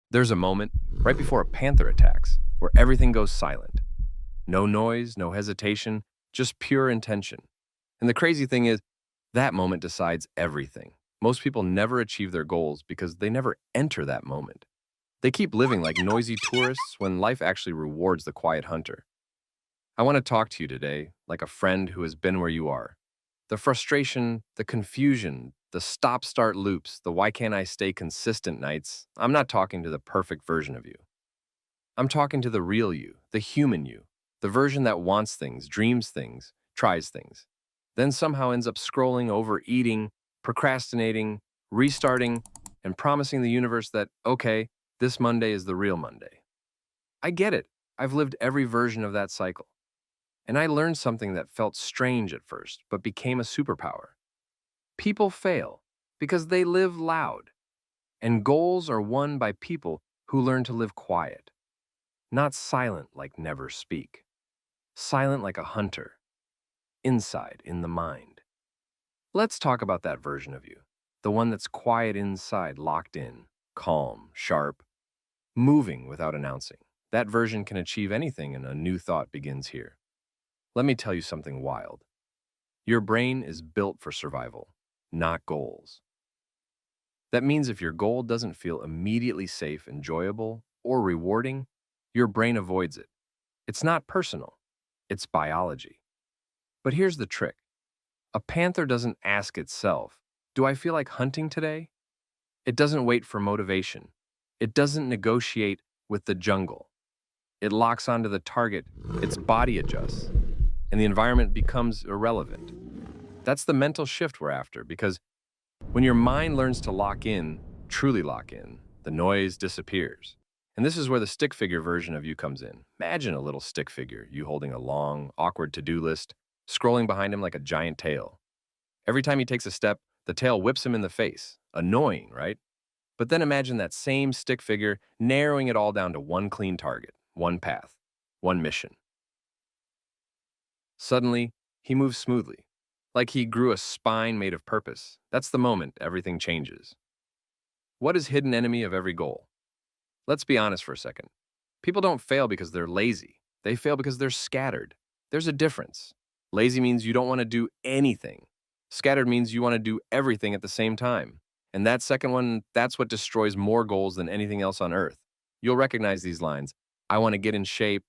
There's a moment right before a panther attacks where everything goes silent. No noise, no hesitation, just pure intention. And the crazy thing is, that moment decides everything. Most people never achieve their goals because they never enter that moment. They keep living like noisy tourists when life actually rewards the quiet hunter. I want to talk to you today like a friend who has been where you are. The frustration, the confusion, the stop start loops, the why can't I stay consistent nights. I'm not talking to the perfect version of you. I'm talking to the real you, the human you, the version that wants things, dreams things, tries things, then somehow ends up scrolling, overeating, procrastinating, restarting, and promising the universe that, okay, this Monday is the real Monday. I get it. I've lived every version of that cycle. And I learned something that felt strange at first, but became a superpower. People fail because they live loud, and goals are won by people who learn to live quiet, not silent like never speak, silent like a hunter, inside in the mind. Let's talk about that version of you, the one that's quiet inside, locked in, calm, sharp, moving without announcing. That version can achieve anything, and a new thought begins here. Let me tell you something wild. Your brain is built for survival, not goals. That means if your goal doesn't feel immediately safe, enjoyable, or rewarding, your brain avoids it. It's not personal, it's biology. But here's the trick. A panther doesn't ask itself, do I feel like hunting today? It doesn't wait for motivation. It doesn't negotiate with the jungle. It locks onto the target, its body adjusts, and the environment becomes irrelevant. That's the mental shift we're after, because when your mind learns to lock in, truly lock in, the noise disappears. And this is where the stick figure version of you comes in. Imagine a little stick figure, you holding a long, awkward to-do list, scrolling behind him like a giant tail. Every time he takes a step, the tail whips him in the face. Annoying, right? But then imagine that same stick figure narrowing it all down to one clean target, one path, one mission. Suddenly, he moves smoothly, like he grew a spine made of purpose. That's the moment everything changes. What is hidden enemy of every goal? Let's be honest for a second. People don't fail because they're lazy. They fail because they're scattered. There's a difference. Lazy means you don't want to do anything. Scattered means you want to do everything at the same time. And that second one, that's what destroys more goals than anything else on earth. You'll recognize these lines. I want to get in shape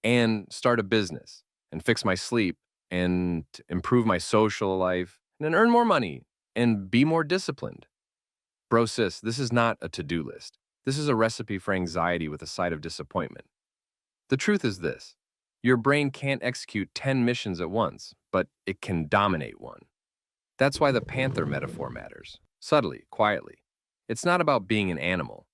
and start a business and fix my sleep and improve my social life and then earn more money and be more disciplined. Bro, sis, this is not a to-do list. This is a recipe for anxiety with a side of disappointment. The truth is this. Your brain can't execute 10 missions at once, but it can dominate one. That's why the panther metaphor matters. Subtly, quietly. It's not about being an animal.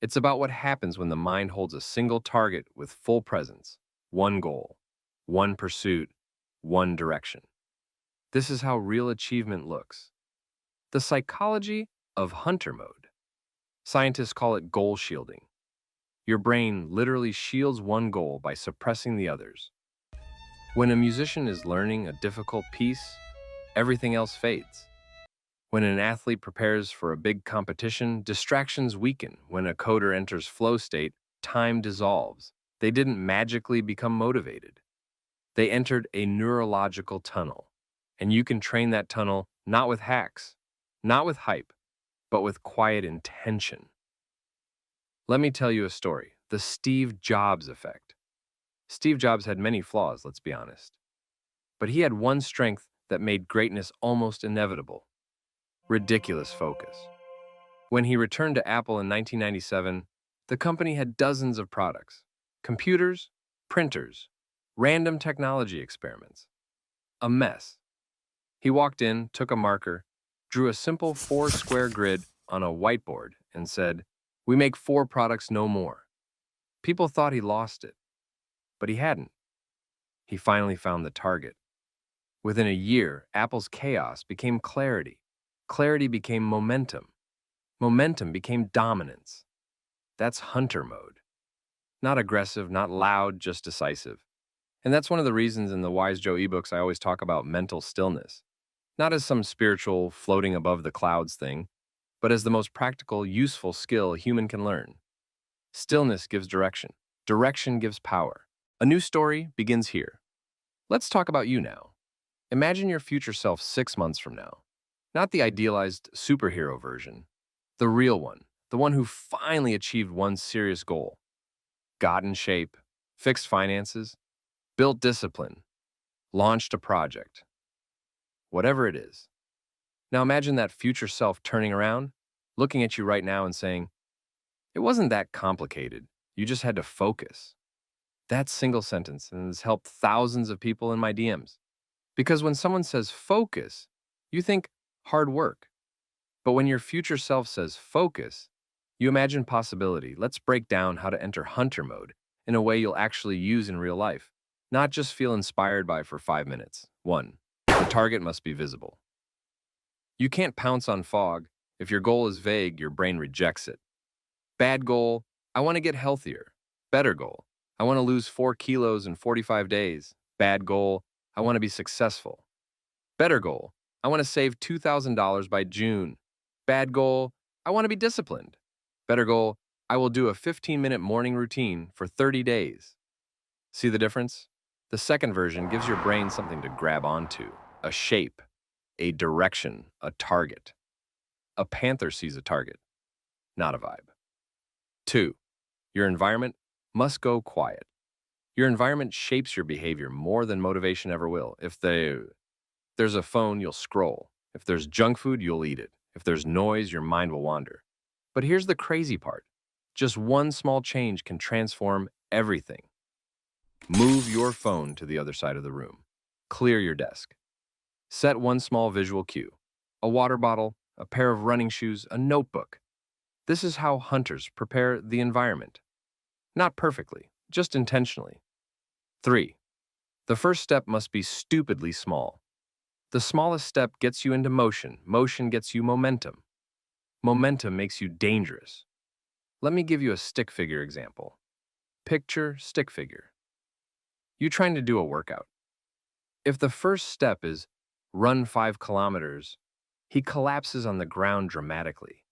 It's about what happens when the mind holds a single target with full presence, one goal, one pursuit, one direction. This is how real achievement looks. The psychology of hunter mode. Scientists call it goal shielding. Your brain literally shields one goal by suppressing the others. When a musician is learning a difficult piece, everything else fades. When an athlete prepares for a big competition, distractions weaken. When a coder enters flow state, time dissolves. They didn't magically become motivated. They entered a neurological tunnel. And you can train that tunnel not with hacks, not with hype, but with quiet intention. Let me tell you a story, the Steve Jobs effect. Steve Jobs had many flaws, let's be honest. But he had one strength that made greatness almost inevitable: ridiculous focus. When he returned to Apple in 1997, the company had dozens of products: computers, printers, random technology experiments. A mess. He walked in, took a marker, drew a simple 4-square grid on a whiteboard, and said, "We make 4 products, no more." People thought he lost it, but he hadn't. He finally found the target. Within a year, Apple's chaos became clarity. Clarity became momentum. Momentum became dominance. That's hunter mode. Not aggressive, not loud, just decisive. And that's one of the reasons in the Wise Joe ebooks I always talk about mental stillness. Not as some spiritual, floating above the clouds thing, but as the most practical, useful skill a human can learn. Stillness gives direction. Direction gives power. A new story begins here. Let's talk about you now. Imagine your future self 6 months from now. Not the idealized superhero version, the real one, the one who finally achieved one serious goal, got in shape, fixed finances, built discipline, launched a project, whatever it is. Now imagine that future self turning around, looking at you right now and saying, "It wasn't that complicated. You just had to focus." That single sentence has helped thousands of people in my DMs. Because when someone says focus, you think hard work. But when your future self says focus, you imagine possibility. Let's break down how to enter hunter mode in a way you'll actually use in real life, not just feel inspired by for 5 minutes. 1. The target must be visible. You can't pounce on fog. If your goal is vague, your brain rejects it. Bad goal, I want to get healthier. Better goal, I want to lose 4 kilos in 45 days. Bad goal, I want to be successful. Better goal, I want to save $2,000 by June. Bad goal, I want to be disciplined. Better goal, I will do a 15-minute morning routine for 30 days. See the difference? The second version gives your brain something to grab onto, a shape, a direction, a target. A panther sees a target, not a vibe. 2. Your environment must go quiet. Your environment shapes your behavior more than motivation ever will. If there's a phone, you'll scroll. If there's junk food, you'll eat it. If there's noise, your mind will wander. But here's the crazy part. Just one small change can transform everything. Move your phone to the other side of the room. Clear your desk. Set one small visual cue. A water bottle, a pair of running shoes, a notebook. This is how hunters prepare the environment. Not perfectly, just intentionally. 3. The first step must be stupidly small. The smallest step gets you into motion. Motion gets you momentum. Momentum makes you dangerous. Let me give you a stick figure example. Picture stick figure. You trying to do a workout. If the first step is run 5 kilometers, he collapses on the ground dramatically.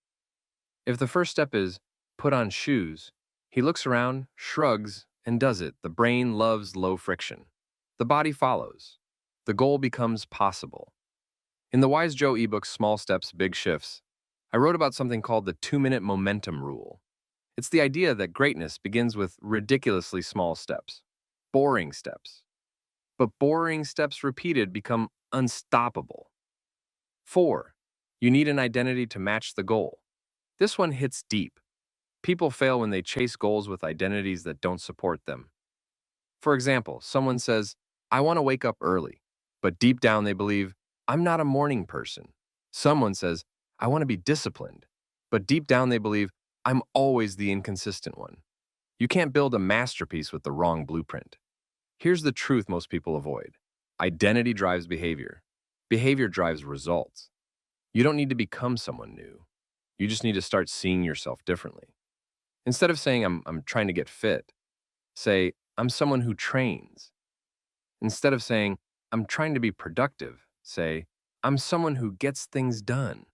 If the first step is put on shoes, he looks around, shrugs, and does it. The brain loves low friction. The body follows. The goal becomes possible. In the Wise Joe ebook, Small Steps, Big Shifts, I wrote about something called the 2-minute momentum rule. It's the idea that greatness begins with ridiculously small steps, boring steps. But boring steps repeated become unstoppable. 4. You need an identity to match the goal. This one hits deep. People fail when they chase goals with identities that don't support them. For example, someone says, "I want to wake up early," but deep down they believe, "I'm not a morning person." Someone says, "I want to be disciplined," but deep down they believe, "I'm always the inconsistent one." You can't build a masterpiece with the wrong blueprint. Here's the truth most people avoid. Identity drives behavior. Behavior drives results. You don't need to become someone new. You just need to start seeing yourself differently. Instead of saying, I'm trying to get fit, say, "I'm someone who trains." Instead of saying, "I'm trying to be productive," say, "I'm someone who gets things done."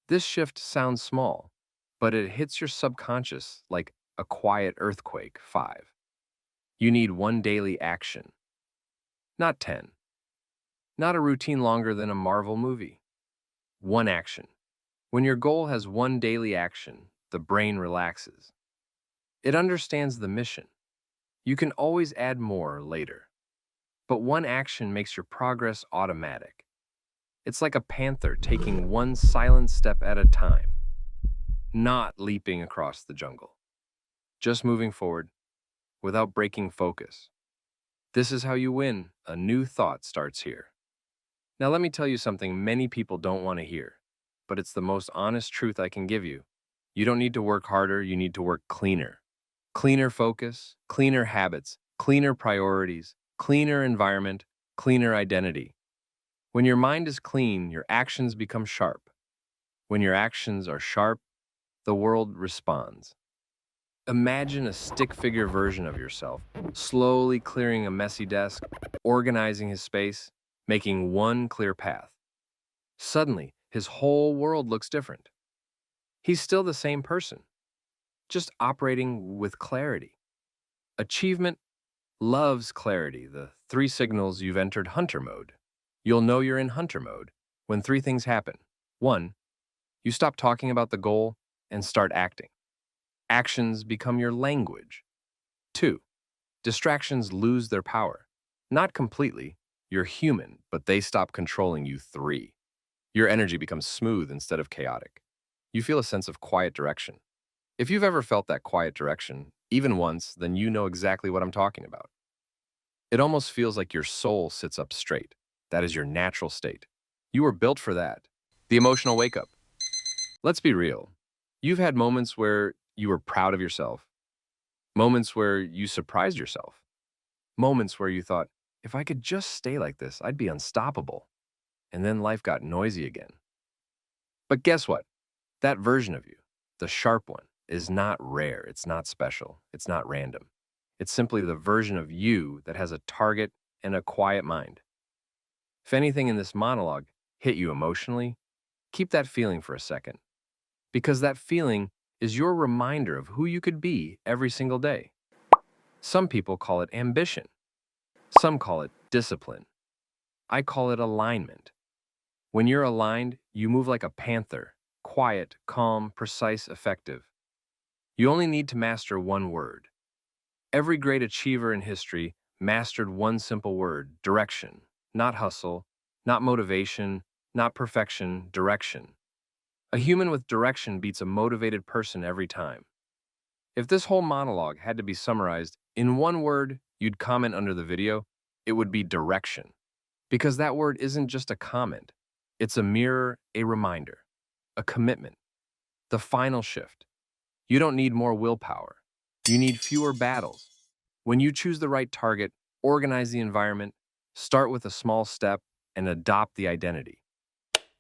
This shift sounds small, but it hits your subconscious like a quiet earthquake. 5. You need one daily action, not 10. Not a routine longer than a Marvel movie. One action. When your goal has one daily action, the brain relaxes. It understands the mission. You can always add more later. But one action makes your progress automatic. It's like a panther taking one silent step at a time, not leaping across the jungle, just moving forward without breaking focus. This is how you win. A new thought starts here. Now let me tell you something many people don't want to hear, but it's the most honest truth I can give you. You don't need to work harder, you need to work cleaner. Cleaner focus, cleaner habits, cleaner priorities, cleaner environment, cleaner identity. When your mind is clean, your actions become sharp. When your actions are sharp, the world responds. Imagine a stick figure version of yourself, slowly clearing a messy desk, organizing his space, making one clear path. Suddenly, his whole world looks different. He's still the same person, just operating with clarity. Achievement loves clarity, the three signals you've entered hunter mode. You'll know you're in hunter mode when three things happen. One, you stop talking about the goal and start acting. Actions become your language. Two, distractions lose their power. Not completely, you're human, but they stop controlling you. Three, your energy becomes smooth instead of chaotic. You feel a sense of quiet direction. If you've ever felt that quiet direction, even once, then you know exactly what I'm talking about. It almost feels like your soul sits up straight. That is your natural state. You were built for that. The emotional wake up. Let's be real. You've had moments where you were proud of yourself, moments where you surprised yourself, moments where you thought, if I could just stay like this, I'd be unstoppable. And then life got noisy again. But guess what? That version of you, the sharp one, is not rare. It's not special. It's not random. It's simply the version of you that has a target and a quiet mind. If anything in this monologue hit you emotionally, keep that feeling for a second, because that feeling is your reminder of who you could be every single day. Some people call it ambition. Some call it discipline. I call it alignment. When you're aligned, you move like a panther, quiet, calm, precise, effective. You only need to master one word. Every great achiever in history mastered one simple word: direction. Not hustle, not motivation, not perfection, direction. A human with direction beats a motivated person every time. If this whole monologue had to be summarized in one word you'd comment under the video, it would be direction. Because that word isn't just a comment, it's a mirror, a reminder, a commitment, the final shift. You don't need more willpower. You need fewer battles. When you choose the right target, organize the environment, start with a small step, and adopt the identity,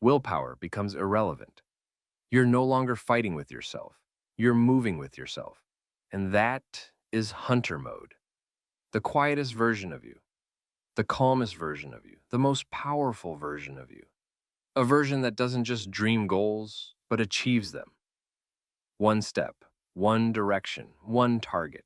willpower becomes irrelevant. You're no longer fighting with yourself. You're moving with yourself. And that is hunter mode. The quietest version of you, the calmest version of you, the most powerful version of you. A version that doesn't just dream goals, but achieves them. One step, one direction, one target.